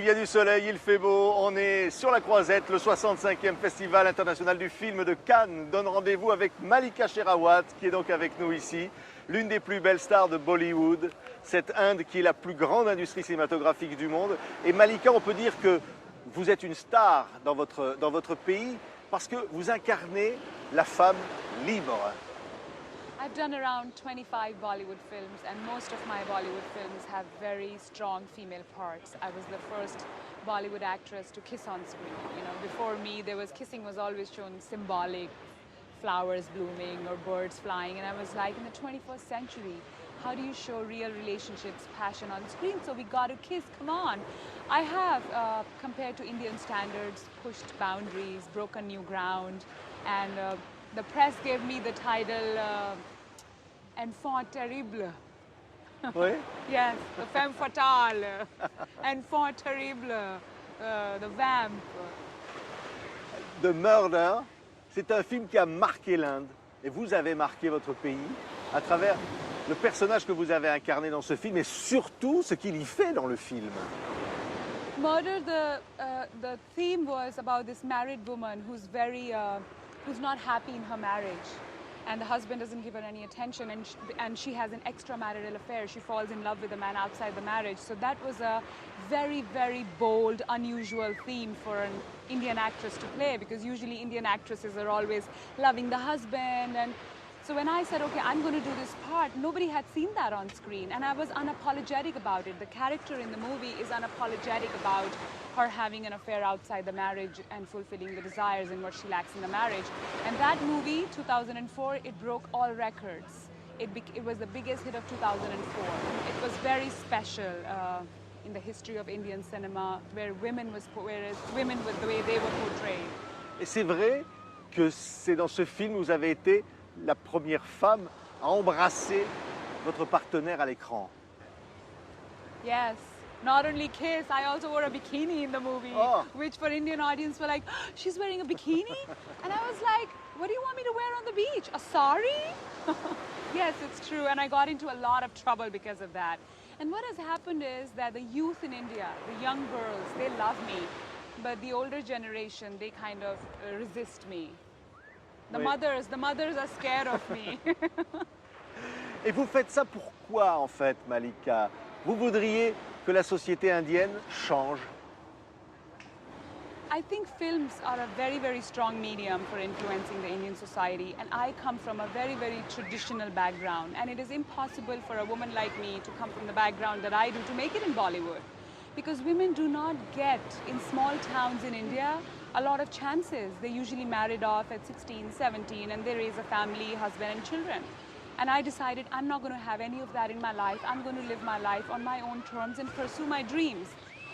Il y a du soleil, il fait beau, on est sur la Croisette, le 65e Festival international du film de Cannes donne rendez-vous avec Mallika Sherawat, qui est donc avec nous ici, l'une des plus belles stars de Bollywood, cette Inde qui est la plus grande industrie cinématographique du monde. Et Mallika, on peut dire que vous êtes une star dans votre pays parce que vous incarnez la femme libre. I've done around 25 Bollywood films, and most of my Bollywood films have very strong female parts. I was the first Bollywood actress to kiss on screen. You know, before me, kissing was always shown symbolic, flowers blooming or birds flying, and I was like, in the 21st century, how do you show real relationships, passion on screen? So we got to kiss, come on. I have, compared to Indian standards, pushed boundaries, broken new ground, and the press gave me the title Enfant terrible. Oui? Yes, the femme fatale. Enfant terrible, the vamp. The Murder, c'est un film qui a marqué l'Inde. Et vous avez marqué votre pays à travers le personnage que vous avez incarné dans ce film et surtout ce qu'il y fait dans le film. Murder, the theme was about this married woman who's who's not happy in her marriage, and the husband doesn't give her any attention, and she has an extramarital affair. She falls in love with a man outside the marriage. So that was a very, very bold, unusual theme for an Indian actress to play, because usually Indian actresses are always loving the husband. And so when I said, okay, I'm going to do this part, nobody had seen that on screen, and I was unapologetic about it. The character in the movie is unapologetic about her having an affair outside the marriage and fulfilling the desires and what she lacks in the marriage. And that movie, 2004, it broke all records. It was the biggest hit of 2004. It was very special in the history of Indian cinema, where women with the way they were portrayed. Et c'est vrai que c'est dans ce film où vous avez été la première femme à embrasser votre partenaire à l'écran. Yes. Not only kiss, I also wore a bikini in the movie, which for Indian audience were like, oh, she's wearing a bikini? And I was like, what do you want me to wear on the beach? A sari? Yes, it's true. And I got into a lot of trouble because of that. And what has happened is that the youth in India, the young girls, they love me. But the older generation, they kind of resist me. The mothers are scared of me. Et vous faites ça pourquoi en fait, Mallika? Vous voudriez que la société indienne change? I think films are a very, very strong medium for influencing the Indian society, and I come from a very, very traditional background, and it is impossible for a woman like me to come from the background that I do to make it in Bollywood, because women do not get, in small towns in India, a lot of chances. They're usually married off at 16, 17, and they raise a family, husband and children. And I decided I'm not going to have any of that in my life. I'm going to live my life on my own terms and pursue my dreams.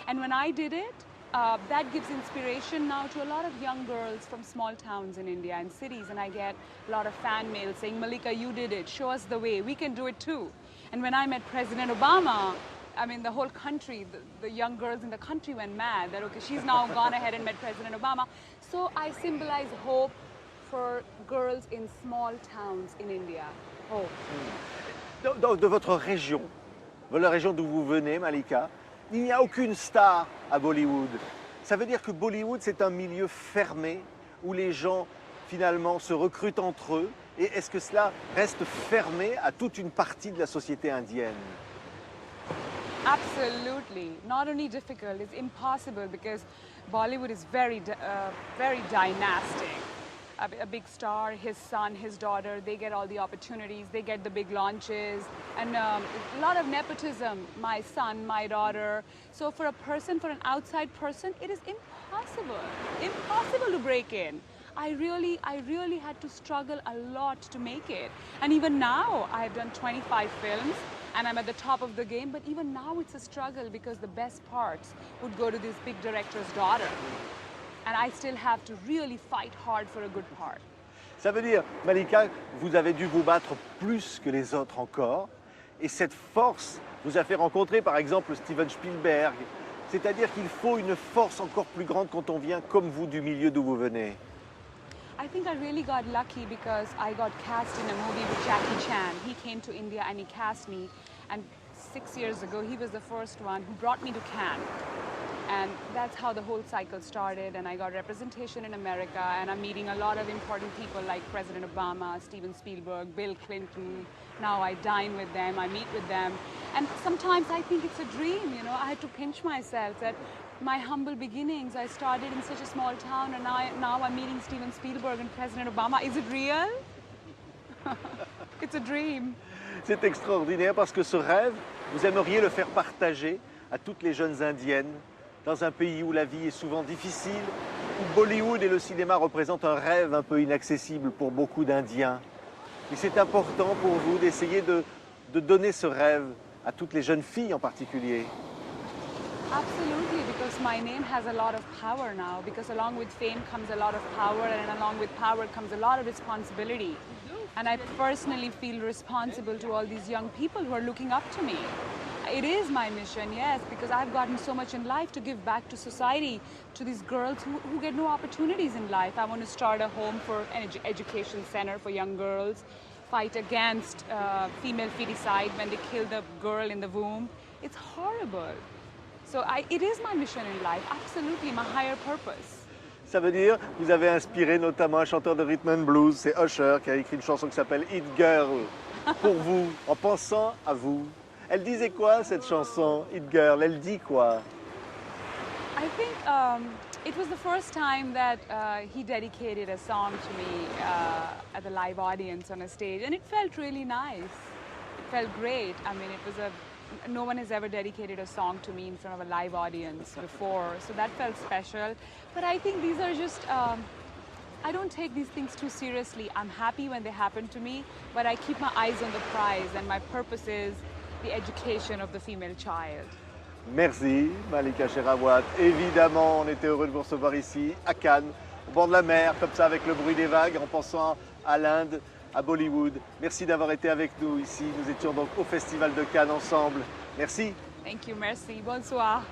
And when I did it, that gives inspiration now to a lot of young girls from small towns in India and cities. And I get a lot of fan mail saying, Mallika, you did it. Show us the way. We can do it too. And when I met President Obama, I mean, the whole country, the young girls in the country went mad that, okay, she's now gone ahead and met President Obama. So I symbolize hope for girls in small towns in India. Hope. De votre région, de la région d'où vous venez, Mallika, il n'y a aucune star à Bollywood. Ça veut dire que Bollywood, c'est un milieu fermé où les gens, finalement, se recrutent entre eux. Et est-ce que cela reste fermé à toute une partie de la société indienne? Absolutely. Not only difficult, it's impossible, because Bollywood is very dynastic. A big star, his son, his daughter, they get all the opportunities, they get the big launches, and a lot of nepotism, my son, my daughter. So for an outside person, it is impossible to break in. I really had to struggle a lot to make it. And even now, I've done 25 films, and I'm at the top of the game, but even now it's a struggle, because the best parts would go to this big director's daughter. And I still have to really fight hard for a good part. Ça veut dire, Mallika, vous avez dû vous battre plus que les autres encore. Et cette force vous a fait rencontrer, par exemple, Steven Spielberg. C'est-à-dire qu'il faut une force encore plus grande quand on vient comme vous du milieu d'où vous venez. I think I really got lucky, because I got cast in a movie with Jackie Chan. He came to India and he cast me. And 6 years ago, he was the first one who brought me to Cannes. And that's how the whole cycle started, and I got representation in America, and I'm meeting a lot of important people like President Obama, Steven Spielberg, Bill Clinton. Now I dine with them, I meet with them. And sometimes I think it's a dream, you know. I had to pinch myself that my humble beginnings, I started in such a small town, and now I'm meeting Steven Spielberg and President Obama. Is it real? It's a dream. C'est extraordinaire parce que ce rêve, vous aimeriez le faire partager à toutes les jeunes indiennes dans un pays où la vie est souvent difficile, où Bollywood et le cinéma représentent un rêve un peu inaccessible pour beaucoup d'Indiens. Et c'est important pour vous d'essayer de donner ce rêve à toutes les jeunes filles en particulier. Absolutely, because my name has a lot of power now, because along with fame comes a lot of power, and along with power comes a lot of responsibility. And I personally feel responsible to all these young people who are looking up to me. It is my mission, yes, because I've gotten so much in life to give back to society, to these girls who get no opportunities in life. I want to start a home for an education center for young girls, fight against female feticide when they kill the girl in the womb. It's horrible. So it is my mission in life, absolutely, my higher purpose. Ça veut dire que vous avez inspiré notamment un chanteur de rhythm and blues, c'est Usher, qui a écrit une chanson qui s'appelle Hit Girl, pour vous, en pensant à vous. Elle disait quoi, cette chanson, Hit Girl? Elle dit quoi? I think it was the first time that he dedicated a song to me at the live audience on a stage, and it felt really nice. It felt great. I mean, no one has ever dedicated a song to me in front of a live audience before, so that felt special. But I think these are just, I don't take these things too seriously. I'm happy when they happen to me, but I keep my eyes on the prize, and my purpose is the education of the female child. Merci, Mallika Sherawat. Évidemment, on était heureux de vous recevoir ici, à Cannes, au bord de la mer, comme ça, avec le bruit des vagues, en pensant à l'Inde, à Bollywood. Merci d'avoir été avec nous ici. Nous étions donc au Festival de Cannes ensemble. Merci. Thank you, merci. Bonsoir.